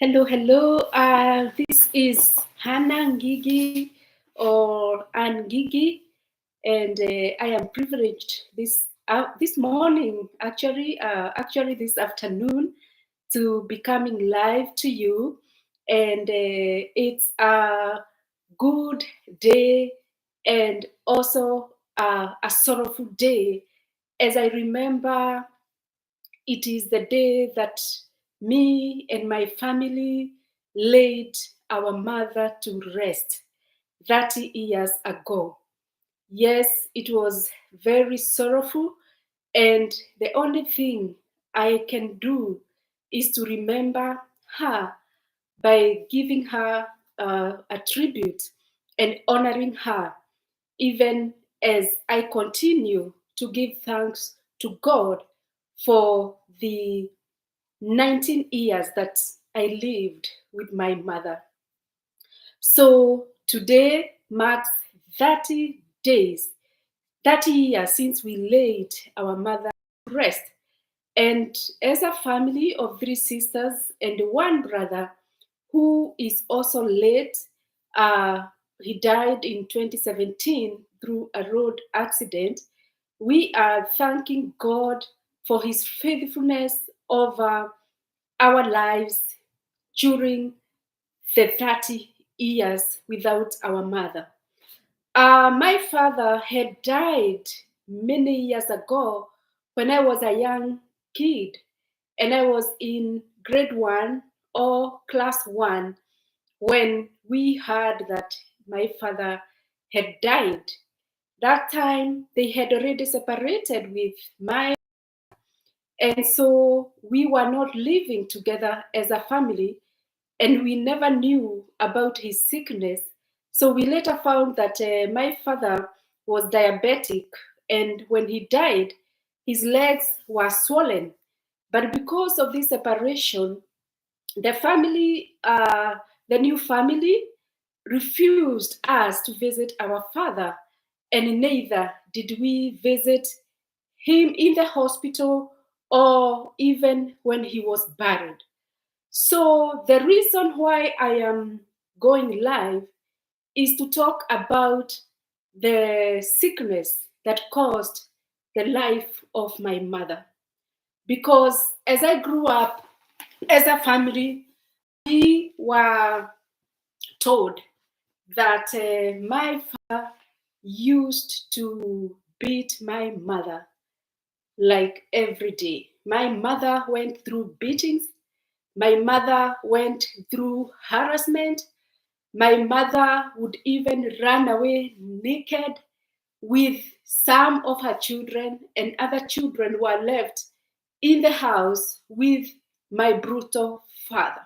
Hello, hello. This is Hannah Ngigi or Ann Ngigi, and I am privileged this morning, actually this afternoon, to be coming live to you, and it's a good day and also a sorrowful day, as I remember it is the day that me and my family laid our mother to rest 30 years ago. Yes, it was very sorrowful, and the only thing I can do is to remember her by giving her a tribute and honoring her, even as I continue to give thanks to God for the 19 years that I lived with my mother. So today marks 30 days, 30 years since we laid our mother to rest. And as a family of three sisters and one brother who is also late, uh, he died in 2017 through a road accident. We are thanking God for his faithfulness over our lives during the 30 years without our mother. My father had died many years ago when I was a young kid and I was in grade one or class one when we heard that my father had died. That time they had already separated with my, and so we were not living together as a family, and we never knew about his sickness. So we later found that my father was diabetic, and when he died, his legs were swollen. But because of this separation, the family, the new family, refused us to visit our father, and neither did we visit him in the hospital or even when he was buried. So, the reason why I am going live is to talk about the sickness that caused the life of my mother. Because as I grew up as a family, we were told that my father used to beat my mother like every day. My mother went through beatings. My mother went through harassment. My mother would even run away naked with some of her children, and other children were left in the house with my brutal father.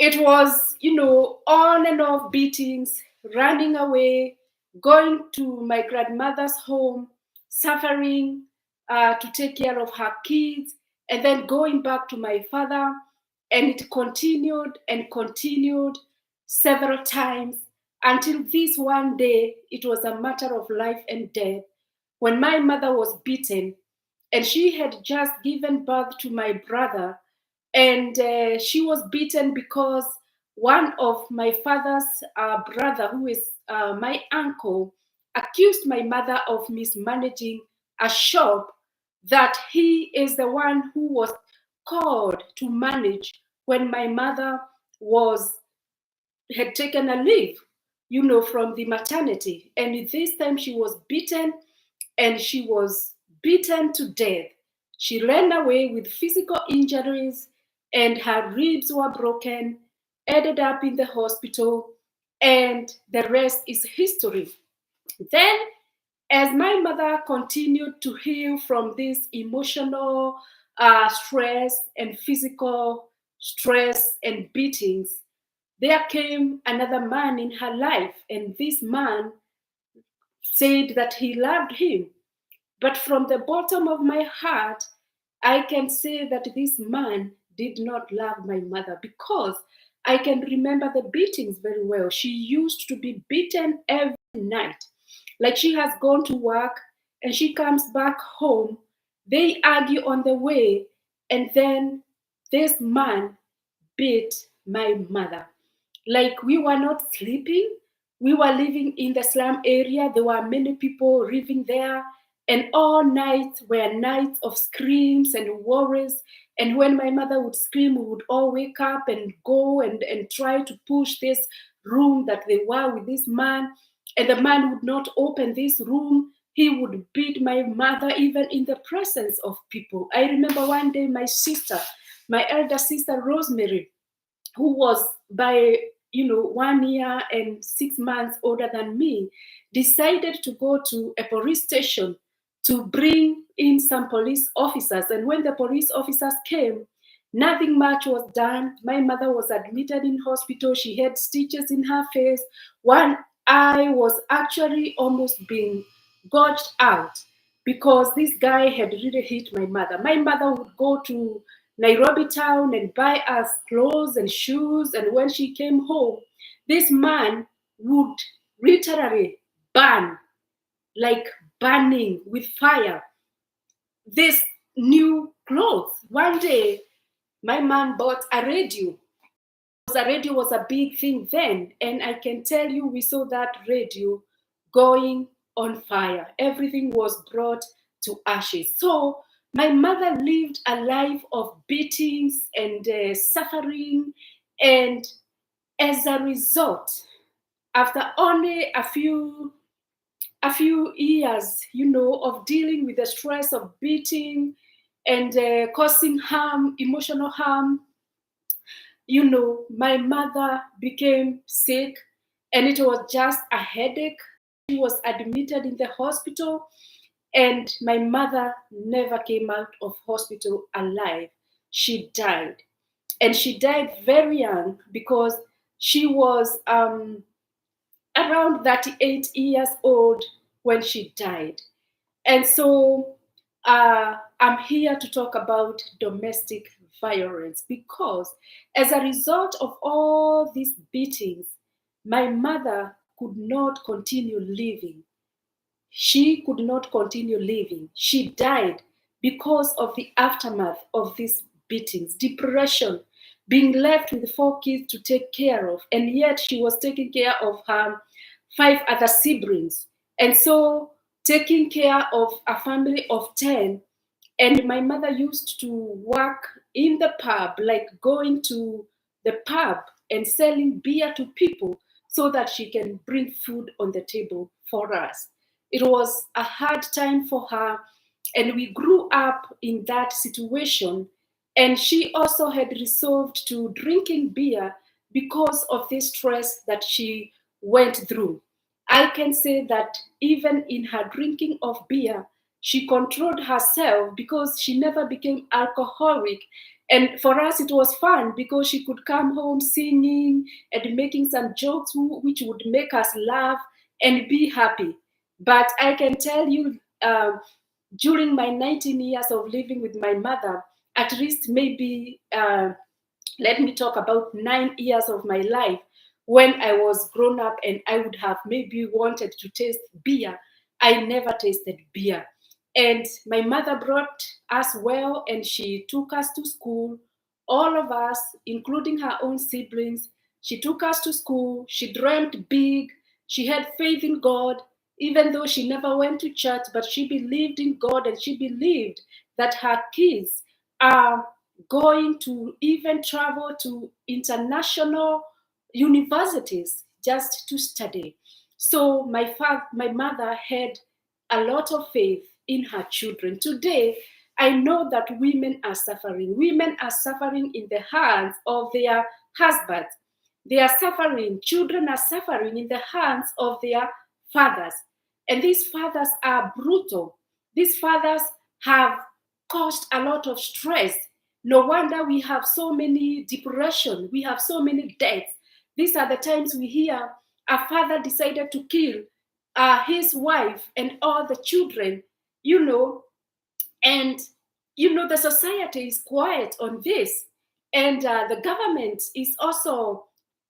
It was, on and off beatings, running away, going to my grandmother's home, suffering to take care of her kids, and then going back to my father. And it continued and continued several times until this one day, it was a matter of life and death when my mother was beaten, and she had just given birth to my brother, and she was beaten because one of my father's brother, who is my uncle, accused my mother of mismanaging a shop that he is the one who was called to manage when my mother was had taken a leave, from the maternity. And this time she was beaten, and she was beaten to death. She ran away with physical injuries, and her ribs were broken, ended up in the hospital, and the rest is history. Then, as my mother continued to heal from this emotional stress and physical stress and beatings, there came another man in her life, and this man said that he loved him. But from the bottom of my heart, I can say that this man did not love my mother, because I can remember the beatings very well. She used to be beaten every night. Like, she has gone to work and she comes back home. They argue on the way, and then this man beat my mother. Like we were not sleeping. We were living in the slum area. There were many people living there. And all nights were nights of screams and worries. And when my mother would scream, we would all wake up and go and try to push this room that they were with this man. And the man would not open this room. He would beat my mother even in the presence of people. I remember one day my sister, my elder sister Rosemary, who was by 1 year and 6 months older than me, decided to go to a police station to bring in some police officers. And when the police officers came, nothing much was done. My mother was admitted in hospital. She had stitches in her face. One eye was actually almost being gouged out because this guy had really hit my mother. My mother would go to Nairobi town and buy us clothes and shoes. And when she came home, this man would literally burn, like burning with fire, this new clothes. One day, my mom bought a radio. A radio was a big thing then. And I can tell you, we saw that radio going on fire. Everything was brought to ashes. So my mother lived a life of beatings and suffering. And as a result, after only a few years, of dealing with the stress of beating and causing harm, emotional harm, my mother became sick and it was just a headache. She was admitted in the hospital and my mother never came out of hospital alive. She died. And she died very young because she was around 38 years old when she died. And so I'm here to talk about domestic violence because as a result of all these beatings, my mother could not continue living. She could not continue living. She died because of the aftermath of these beatings, depression, being left with 4 kids to take care of, and yet she was taking care of her 5 other siblings. And so taking care of a family of 10. And my mother used to work in the pub, like going to the pub and selling beer to people so that she can bring food on the table for us. It was a hard time for her, and we grew up in that situation. And she also had resolved to drinking beer because of this stress that she went through. I can say that even in her drinking of beer, she controlled herself because she never became alcoholic. And for us, it was fun because she could come home singing and making some jokes which would make us laugh and be happy. But I can tell you, during my 19 years of living with my mother, at least maybe let me talk about 9 years of my life when I was grown up and I would have maybe wanted to taste beer. I never tasted beer. And my mother brought us well and she took us to school, all of us, including her own siblings. She took us to school. She dreamt big. She had faith in God, even though she never went to church, but she believed in God and she believed that her kids are going to even travel to international universities just to study. So my mother had a lot of faith in her children. Today, I know that women are suffering. Women are suffering in the hands of their husbands. They are suffering. Children are suffering in the hands of their fathers. And these fathers are brutal. These fathers have caused a lot of stress. No wonder we have so many depression. We have so many deaths. These are the times we hear a father decided to kill his wife and all the children, you know, and the society is quiet on this, and the government is also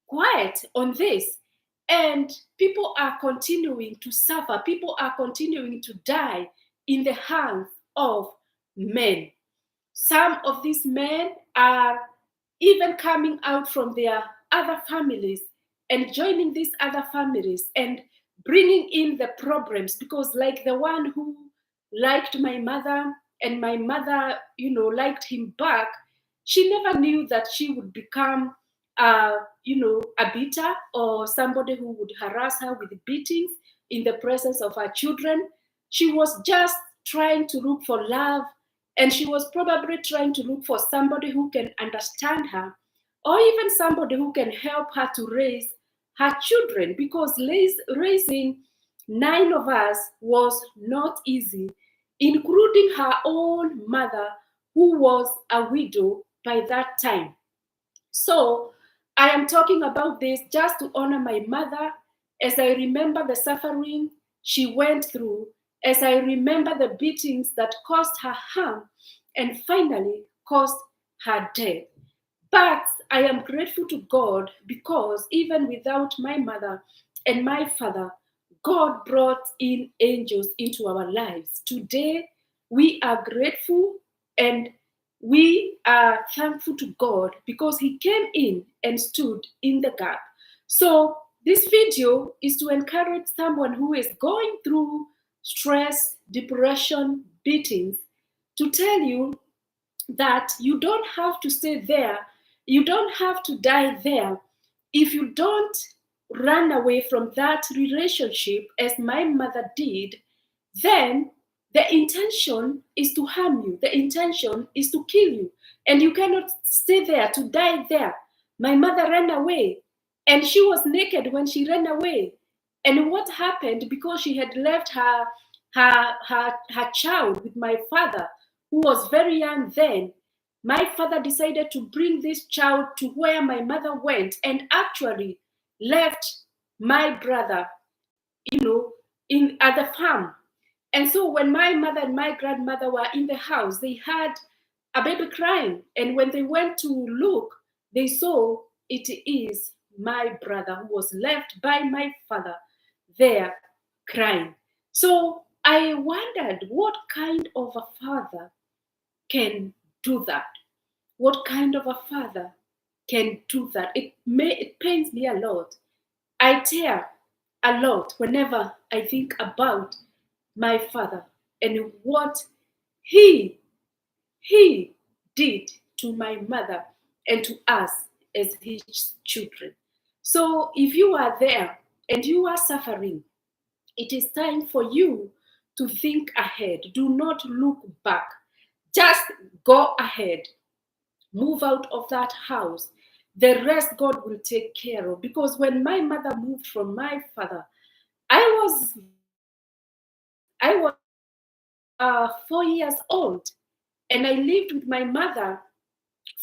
quiet on this, and people are continuing to suffer. People are continuing to die in the hands of men. Some of these men are even coming out from their other families and joining these other families and bringing in the problems, because like the one who liked my mother and my mother, liked him back, she never knew that she would become a beater or somebody who would harass her with beatings in the presence of her children. She was just trying to look for love, and she was probably trying to look for somebody who can understand her, or even somebody who can help her to raise her children, because raising 9 of us was not easy, including her own mother, who was a widow by that time. So I am talking about this just to honor my mother, as I remember the suffering she went through, as I remember the beatings that caused her harm and finally caused her death. But I am grateful to God, because even without my mother and my father, God brought in angels into our lives. Today, we are grateful and we are thankful to God because He came in and stood in the gap. So, this video is to encourage someone who is going through stress, depression, beatings, to tell you that you don't have to stay there. You don't have to die there. If you don't run away from that relationship, as my mother did, then the intention is to harm you. The intention is to kill you. And you cannot stay there to die there. My mother ran away, and she was naked when she ran away. And what happened, because she had left her child with my father, who was very young then, my father decided to bring this child to where my mother went and actually left my brother, in at the farm. And so when my mother and my grandmother were in the house, they had a baby crying. And when they went to look, they saw it is my brother who was left by my father there crying. So I wondered, what kind of a father can do that? What kind of a father can do that? It pains me a lot. I tear a lot whenever I think about my father and what he he did to my mother and to us as his children. So if you are there and you are suffering, it is time for you to think ahead. Do not look back. Just go ahead. Move out of that house. The rest God will take care of. Because when my mother moved from my father, I was I was 4 years old, and I lived with my mother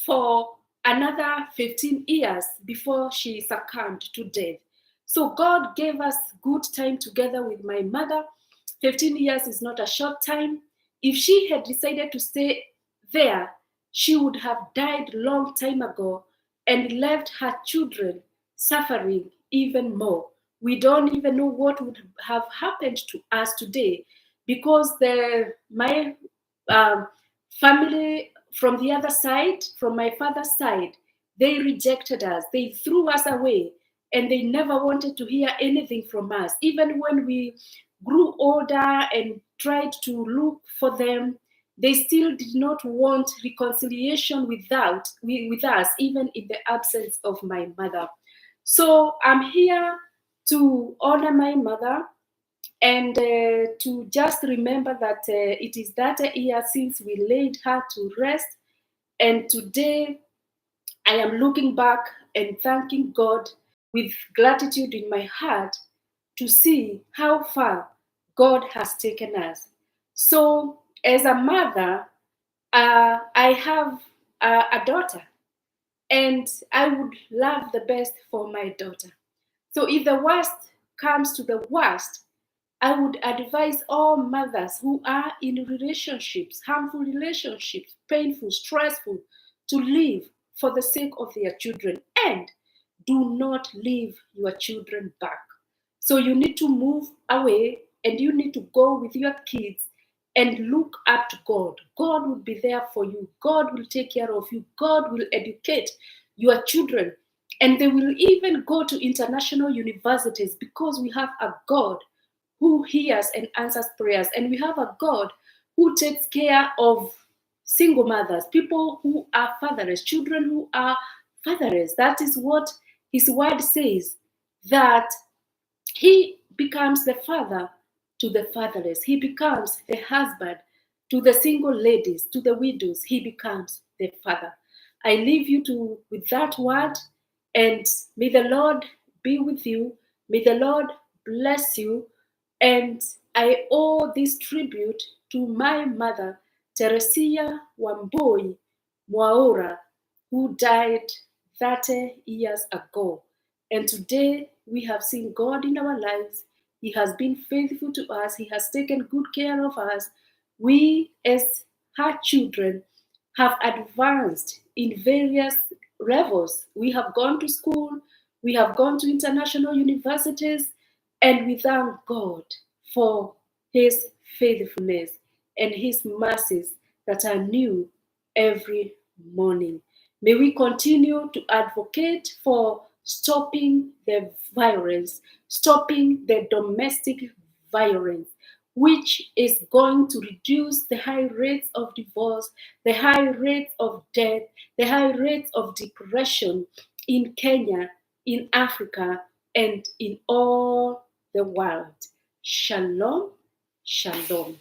for another 15 years before she succumbed to death. So God gave us good time together with my mother. 15 years is not a short time. If she had decided to stay there, she would have died long time ago and left her children suffering even more. We don't even know what would have happened to us today, because my um, family from the other side, from my father's side, they rejected us. They threw us away, and they never wanted to hear anything from us. Even when we grew older and tried to look for them, they still did not want reconciliation with us, even in the absence of my mother. So I'm here to honor my mother, and to just remember that it is that year since we laid her to rest. And today I am looking back and thanking God with gratitude in my heart to see how far God has taken us. So, as a mother, I have a daughter, and I would love the best for my daughter. So, if the worst comes to the worst, I would advise all mothers who are in relationships, harmful relationships, painful, stressful, to leave for the sake of their children, and do not leave your children back. So you need to move away and you need to go with your kids and look up to God. God will be there for you. God will take care of you. God will educate your children. And they will even go to international universities because we have a God who hears and answers prayers. And we have a God who takes care of single mothers, people who are fatherless, children who are fatherless. That is what his word says, that he becomes the father to the fatherless. He becomes the husband to the single ladies, to the widows. He becomes the father. I leave you with that word, and may the Lord be with you. May the Lord bless you. And I owe this tribute to my mother, Teresia Wamboi Mwaura, who died 30 years ago. And today we have seen God in our lives. He has been faithful to us. He has taken good care of us. We, as her children, have advanced in various levels. We have gone to school, we have gone to international universities, and we thank God for his faithfulness and his mercies that are new every morning. May we continue to advocate for stopping the violence, stopping the domestic violence, which is going to reduce the high rates of divorce, the high rates of death, the high rates of depression in Kenya, in Africa, and in all the world. Shalom, shalom.